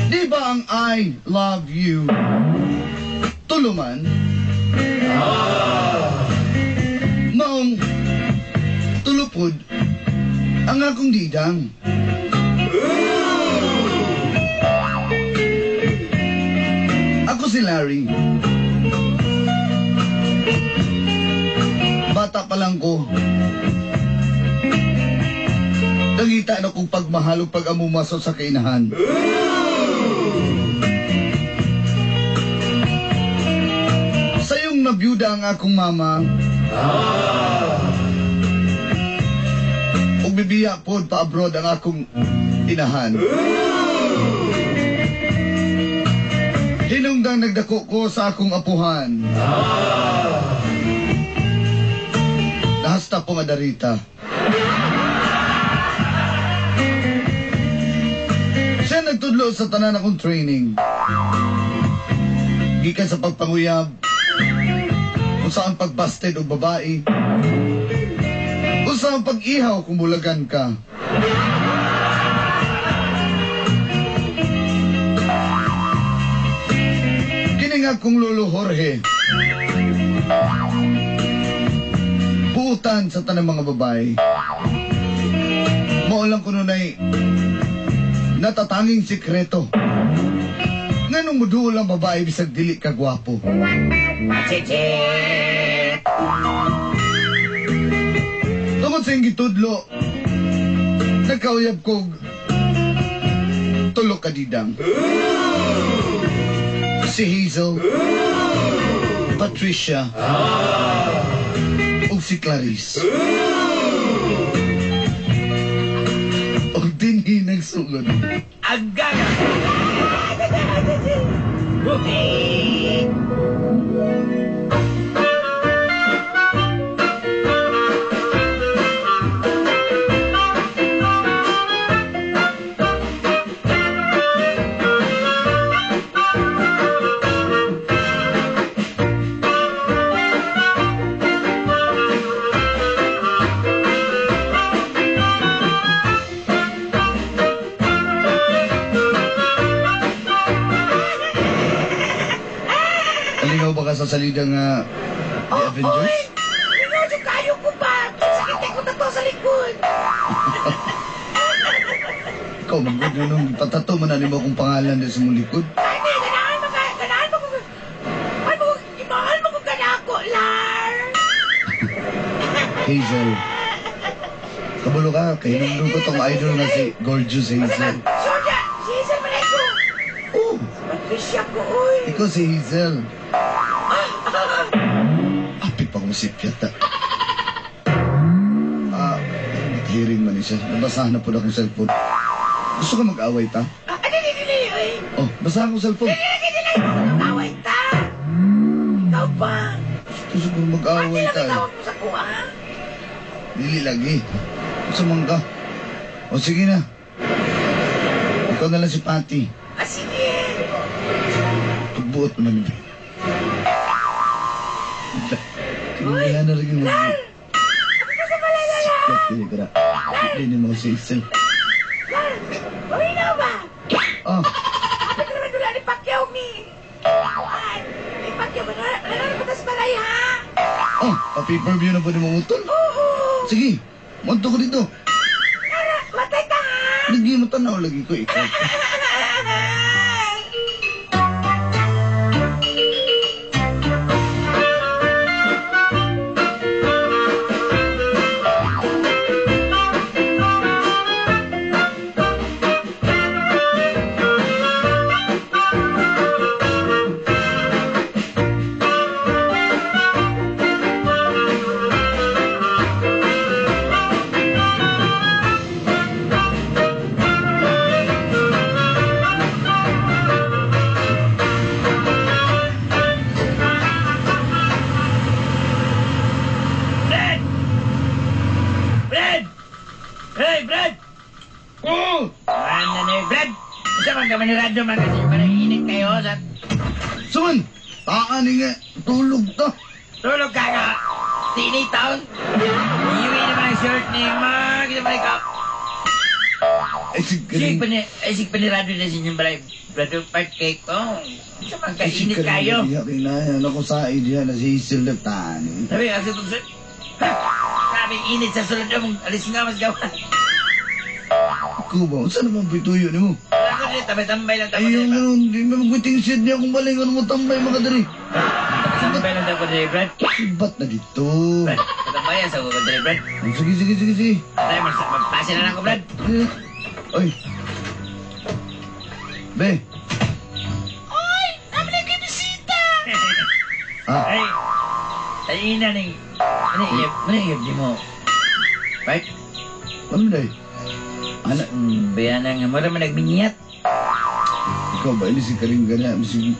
Di ba ang I love you tuluman? Maong tulupod ang akong didang. Ako si Larry. Bata pa lang ko. Nangita na kong pagmahalo pag amumaso sa kainahan. Sayong nabiyuda ang akong mama. Ug bibiya pod pa abroad ang akong inahan. Hinunggang nagdako ko sa akong apuhan. Nahasta po madarita. Siya nagtudlo sa tanan akong training. Gikan sa pagpanguyab, kung saan pagbasted o babae, kung saan pag-ihaw kung bulagan ka. Kininga kong Lolo Jorge, puutan sa tanang mga babae. Maulang ko nun ay natatanging sikreto. Nganong muduol ang babae bisag dili ka gwapo. Tungod sa iyong gitudlo, nagkauyab kog tulok ka didang. Si Hazel, Patricia, ug si Clarice. Og dinhi nagsugod. Agad! Aligaw ba ka sa salidang The Avengers? Minadyo kayo ko ba? Sakitin ko na to sa likod. Ikaw, magod na nung patato man na mo kong pangalan din sa mong likod. Hindi, ganahan mo ko. Imahal mo ko ganako, Lar. Hazel. Kabulo ka, kaya nung ko tong idol na si Gorgeous Hazel. Sonya, si Hazel pa na ito. Oh, Patricia ko, uy. ikaw si Hazel. Apit pa kong sipyat na. Hearing man siya. Nabasahan na po na akong cellphone. Gusto ka mag-away ta? Dili, uy. Oh, basahan ko cellphone. Dili, mo nang away ta. Ikaw ba? Gusto ko mag-away Pati lang ta. itawag mo sa kuha. Dili lagi. Gusto mong ka. O sige na. Ikaw na lang si Patty. Sige. Pagbuot naman. Kaya na rin yung Lar! Ako ka sa malala, Lar! Siklat kaya ka na. Hindi mo si Hazel. Lar! Uy na ba? Ah, Kapit naman dula ni Pacquiao, mi. Ay, ni Pacquiao, manalo ko tas balay, ha? pa-pay-per-view na po ni mga utol. Oo. Sige, monto ko dito. Lara, matay ka, ha? Hindi mo tanaw lagi ko ikaw. Brad! Isa man ka manirado man kasi parang init kayo sa... Suman! Taan nga, tulog ta. Tulog ka nga! Tinitaon! Iwi naman ang shirt ni Mag! Ito balik ka! Isig panirado na sinyong balay. Brado part cake ko. Isa man ka init kayo. Diya kinaya, ako sa idea na si Hazel na tani. Sabi, kasi kung sa... Ha! Sabi, init sa sulod mo. Alis nga mas gawa. Ako ba? Saan naman pituyo ni mo? Wala ko din, tambay lang tapos Ayaw din. nga, hindi mo magwiting shit niya kung balingan mo tambay mga dari. Tambay lang tapos din, Brad. Ba't na dito? Brad, tambayan sa kuko din, Brad. Sige. Ay, magpasa na lang ko, Brad. Oy. Be. Oy! Namin na kayo bisita! Ah, Ay, ay ina ning... Ano iyab di mo? Right? ano day? Anak, Bayanan nga mo naman nagminyat. ikaw ba? Ini si Karing gana. Misi...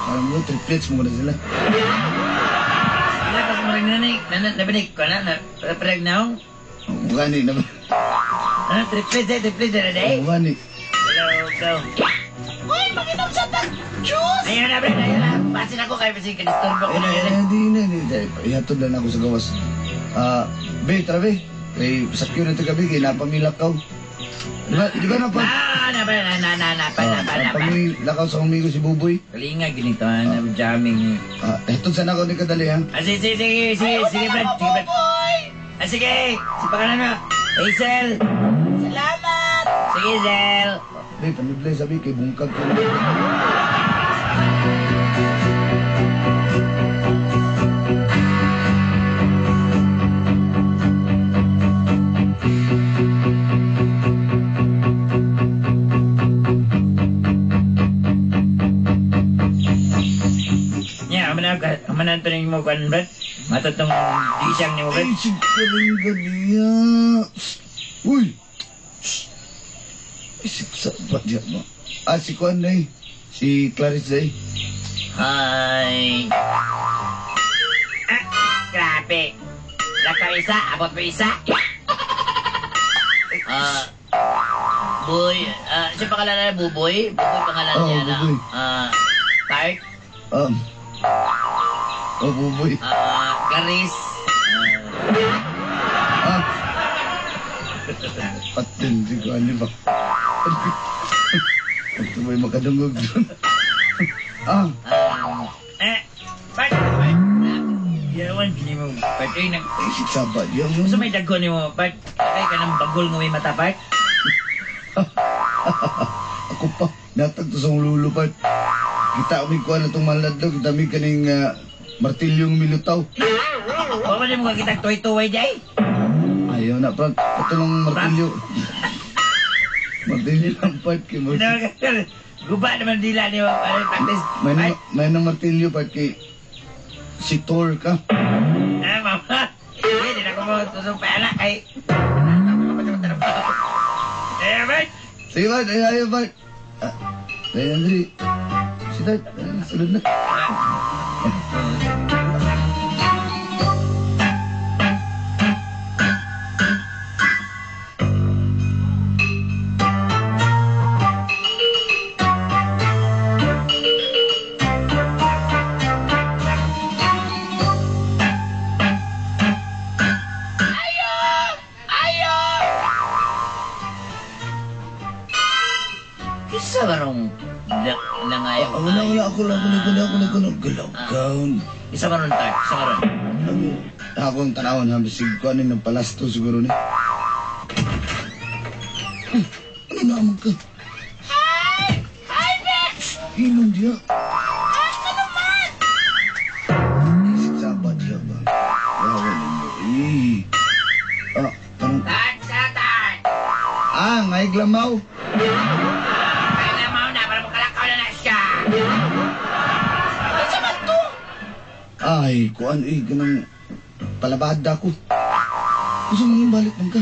Alam mo, triplets mo na sila. Wala ka kumaring nanig. Nabinig ko na. Napreg na akong. Mugani naman. Ano, triplets na day? Mugani. Hello, go. Uy, mag-inom sa juice! Ayun na, Brad, ayun na. Pasin ako kayo kasi kanistorbo ko na yun. Hindi. Ihatod lang ako sa gawas. Be, tara be. Kay sakyo na ito gabi, kay napamilakaw. Di ba napa? Napamilakaw sa umigo si Buboy? Kalinga, ginito, na jamming. Ito sana ako ni kadali, ha? Sige, Brad. Sige, si pangalan mo. Hazel. Salamat. Sige, Hazel. Be, paniblay sabi, kay bungkag ko. Amanan to rin mo kan, Brad. Matatong disang ni mo, Brad. Ay, si Karing ganiya. Uy! Ay, si Sabat diya mo. Si Kwan na si Clarice day. Hi. Grabe. Lakaw isa, abot mo isa. Boy, siya pangalan na Buboy? Buboy pangalan niya na. Buboy. Tart? Buboy. Clarice. Patin, si Kwan ni ba? Ito may makadungog doon. Bart? Yawan, gini mo. Bart, ay nag... Ay, si Sabat diya mo. Gusto may dago ni mo, Bart? Kaya ka ng bagol ng may mata, Bart? Ako pa, natag to sa ulo Pat. Kita kami kuha na itong maladog, kita kami kaning martilyong milutaw. Huwag mo din mo kakitag tuway-tuway, Jay? Ayaw na, Pat. Ito lang martilyo. Martilyo lang, Pat. Guba naman dila ni mo. Practice. May nang martilyo, Pat, kay si Thor ka. Mama. Hindi na ko mo tusong pa anak, ay. Bart. Sige, Pat. Ayaw, Pat. Kaya, Andri. Si Dad. Salud na. Isa ba nung nangayaw? Wala. Ako lang. Galaw-gaw. Isa ba nung tart? Isa ba nung? Ako ang tanawon, ha? Bisig ko ano ng palasto siguro ni. Ano naman ka? Hi! Hi, Bex! Inom diya. Ano naman? Si Sabat diya ba? Wawan mo. Anong... Tart! Tart! Ngay glamaw. Kaya naman na, para makalakaw na siya. Isa ba ito? Ay, kuan ganang palabada ko. Gusto mo balik man ka?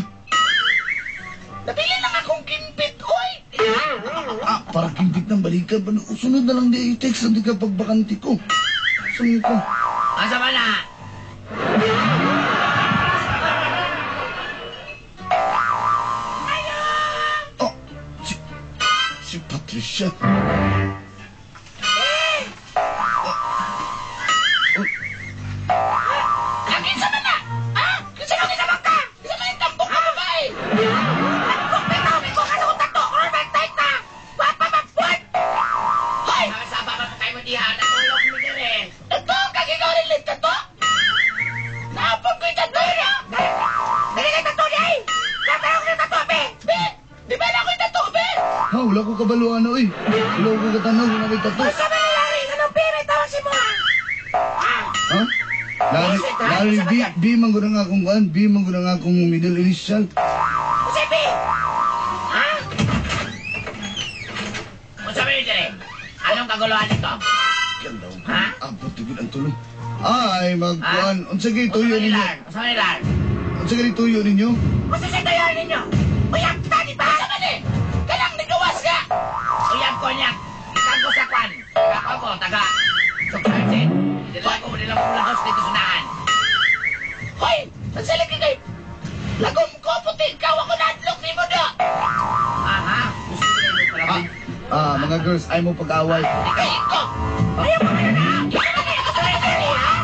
Nabili lang akong kinpit, oy! Para kimpit ng balikan. Sunod na lang di i-text lang di ka pagbakanti ko. Sunod ko. Asa ba na? Trisha. Lagin sa mana! Ha? Kasi nang isabang ka! Isa na yung tambok ka babae! Tambok, may tawag ko ka sa tato! Kung may tayo ka! Papa magpuan! Hoy! Nakasaba ka tayo mo diha! Natulog mo din eh! Tato! Kagigaw rin lit tato! Naapon ko yung tato niya! Dali ka tato niya eh! Kapara ko yung tato, be! Be! Di ba na ako yung tato, be? Ha, wala ko kabaluan na, oy. Wala ko katanaw kung may tato. Basta ba nalari? Anong pera tawag si mo ha? Ha? Lari, B man ko na nga akong kuan, B man ko na nga akong middle initial. Usipi! Ha? Usabi nyo dire? Anong kaguluhan nito? Yan daw. Ha? Abot tigil ang tulong. Ay, magkuan. Unsa gay tuyo ninyo? Usabi nilan? Unsa gay tuyo ninyo? Basta sa tayo ninyo! Uyab ka, di ba? Sa mali! Kalang nagawas ka! Uyab ko niya! Tago sa kwan! Taga ako, taga! Sukransin! Nilang ulahos dito sunahan! Hoy! Magsalig ka kayo! Lagom ko, puti ikaw ako na-adlock ni mo do! Aha! Gusto ko na yung pala. Mga girls, ay mo pag-away. Ikayin ko! Ayaw mo na na! Ikaw na kayo! Sorry, sorry, ha?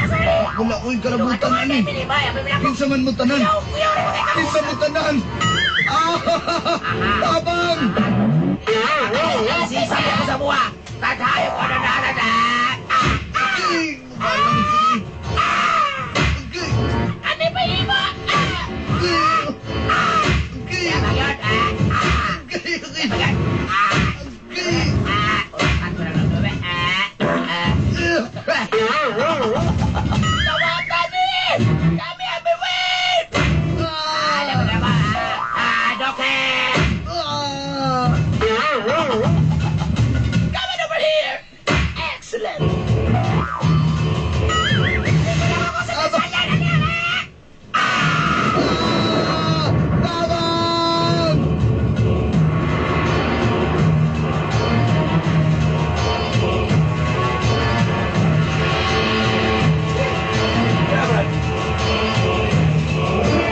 Sorry! Wala ko yung karabutan na ni. Kinsa man mo tanan. Kinsa mo tanan. Tabang! Sisa mo sa buha! Tatayo ko na na!